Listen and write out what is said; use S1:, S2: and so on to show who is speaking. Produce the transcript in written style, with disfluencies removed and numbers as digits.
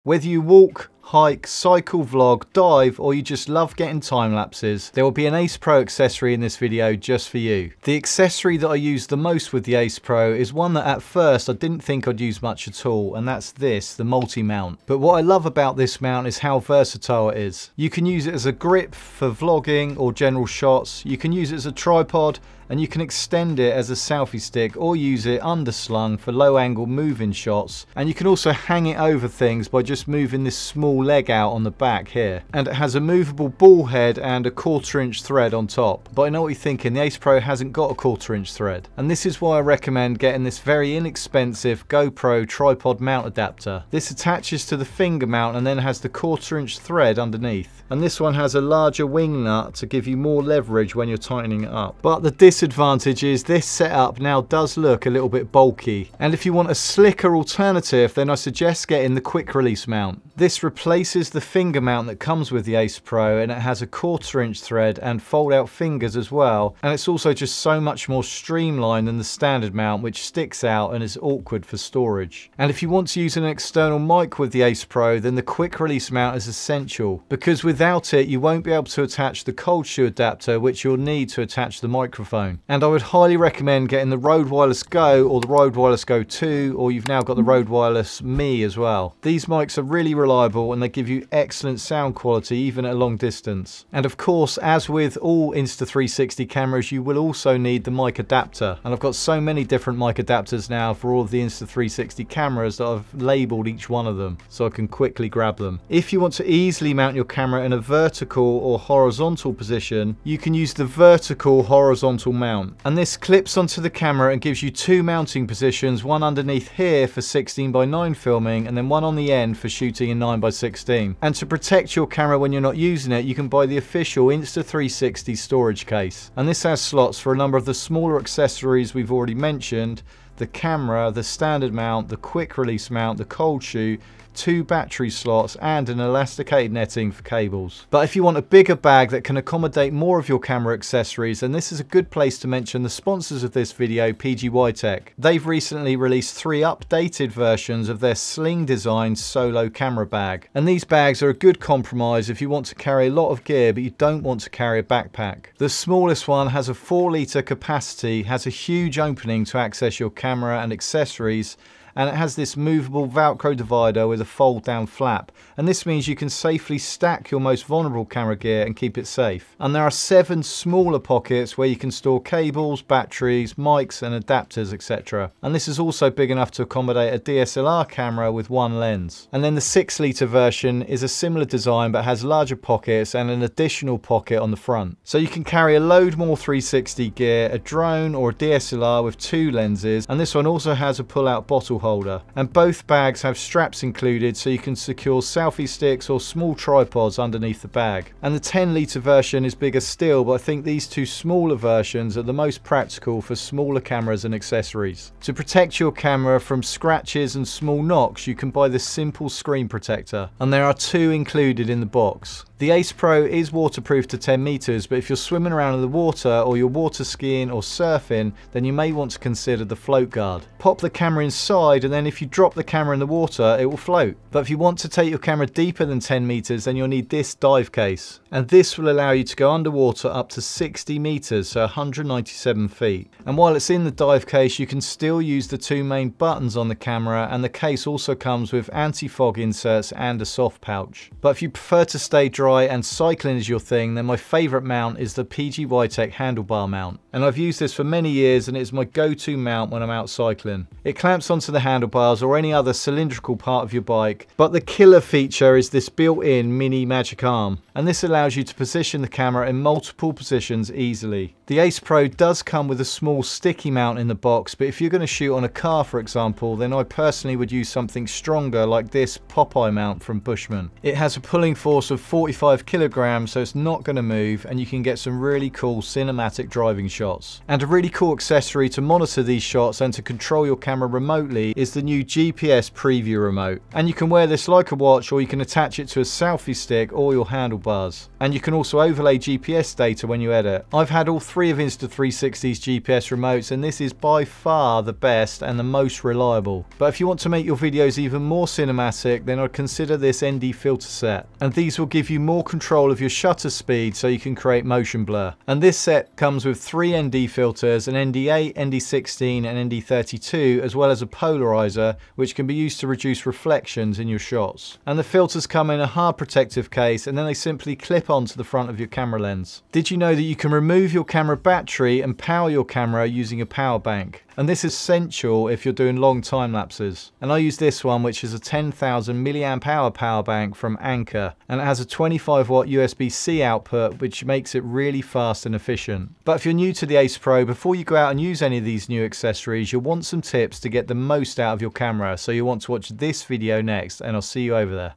S1: Whether you walk, hike, cycle, vlog, dive, or you just love getting time lapses, there will be an Ace Pro accessory in this video just for you. The accessory that I use the most with the Ace Pro is one that at first I didn't think I'd use much at all, and that's this, the multi-mount. But what I love about this mount is how versatile it is. You can use it as a grip for vlogging or general shots, you can use it as a tripod, and you can extend it as a selfie stick or use it underslung for low angle moving shots, and you can also hang it over things by just moving this small leg out on the back here. And it has a movable ball head and a 1/4 inch thread on top. But I know what you're thinking, the Ace Pro hasn't got a 1/4 inch thread, and this is why I recommend getting this very inexpensive GoPro tripod mount adapter. This attaches to the finger mount and then has the 1/4 inch thread underneath, and this one has a larger wing nut to give you more leverage when you're tightening it up. But the disadvantage is this setup now does look a little bit bulky, and if you want a slicker alternative, then I suggest getting the quick release mount. This replaces the finger mount that comes with the Ace Pro, and it has a 1/4 inch thread and fold out fingers as well, and it's also just so much more streamlined than the standard mount, which sticks out and is awkward for storage. And if you want to use an external mic with the Ace Pro, then the quick release mount is essential, because without it you won't be able to attach the cold shoe adapter, which you'll need to attach the microphone. And I would highly recommend getting the Rode Wireless Go or the Rode Wireless Go 2, or you've now got the Rode Wireless Me as well. These mics are really reliable and they give you excellent sound quality even at a long distance. And of course, as with all Insta360 cameras, you will also need the mic adapter. And I've got so many different mic adapters now for all of the Insta360 cameras that I've labelled each one of them so I can quickly grab them. If you want to easily mount your camera in a vertical or horizontal position, you can use the vertical horizontal mount. And this clips onto the camera and gives you two mounting positions, one underneath here for 16:9 filming and then one on the end for shooting in 9:16. And to protect your camera when you're not using it, you can buy the official Insta360 storage case. And this has slots for a number of the smaller accessories we've already mentioned: the camera, the standard mount, the quick release mount, the cold shoe, 2 battery slots, and an elasticated netting for cables. But if you want a bigger bag that can accommodate more of your camera accessories, then this is a good place to mention the sponsors of this video, PGY-TECH. They've recently released 3 updated versions of their sling designed solo camera bag. And these bags are a good compromise if you want to carry a lot of gear but you don't want to carry a backpack. The smallest one has a 4-litre capacity, has a huge opening to access your camera and accessories, and it has this movable Velcro divider with a fold down flap, and this means you can safely stack your most vulnerable camera gear and keep it safe. And there are 7 smaller pockets where you can store cables, batteries, mics and adapters, etc. And this is also big enough to accommodate a DSLR camera with 1 lens. And then the 6-litre version is a similar design but has larger pockets and an additional pocket on the front. So you can carry a load more 360 gear, a drone or a DSLR with 2 lenses, and this one also has a pull-out bottle holder. And both bags have straps included so you can secure selfie sticks or small tripods underneath the bag. And the 10-litre version is bigger still, but I think these 2 smaller versions are the most practical for smaller cameras and accessories. To protect your camera from scratches and small knocks, you can buy this simple screen protector, and there are 2 included in the box. The Ace Pro is waterproof to 10 meters, but if you're swimming around in the water or you're water skiing or surfing, then you may want to consider the float guard. Pop the camera inside, and then if you drop the camera in the water, it will float. But if you want to take your camera deeper than 10 meters, then you'll need this dive case. And this will allow you to go underwater up to 60 meters, so 197 feet. And while it's in the dive case, you can still use the 2 main buttons on the camera, and the case also comes with anti-fog inserts and a soft pouch. But if you prefer to stay dry and cycling is your thing, then my favourite mount is the PGY-TECH handlebar mount. And I've used this for many years and it's my go-to mount when I'm out cycling. It clamps onto the handlebars or any other cylindrical part of your bike, but the killer feature is this built-in mini magic arm, and this allows you to position the camera in multiple positions easily. The Ace Pro does come with a small sticky mount in the box, but if you're going to shoot on a car, for example, then I personally would use something stronger like this Popeye mount from Bushman. It has a pulling force of 45 kilograms, so it's not going to move, and you can get some really cool cinematic driving shots. And a really cool accessory to monitor these shots and to control your camera remotely is the new GPS preview remote. And you can wear this like a watch, or you can attach it to a selfie stick or your handlebars. And you can also overlay GPS data when you edit. I've had all 3 3 of Insta360's GPS remotes, and this is by far the best and the most reliable. But if you want to make your videos even more cinematic, then I'd consider this ND filter set. And these will give you more control of your shutter speed so you can create motion blur. And this set comes with 3 ND filters, an ND8, ND16 and ND32, as well as a polarizer which can be used to reduce reflections in your shots. And the filters come in a hard protective case, and then they simply clip onto the front of your camera lens. Did you know that you can remove your camera battery and power your camera using a power bank? And this is essential if you're doing long time lapses. And I use this one, which is a 10,000 milliamp hour power bank from Anker, and it has a 25 watt USB-C output, which makes it really fast and efficient. But if you're new to the Ace Pro, before you go out and use any of these new accessories, you'll want some tips to get the most out of your camera. So you'll want to watch this video next, and I'll see you over there.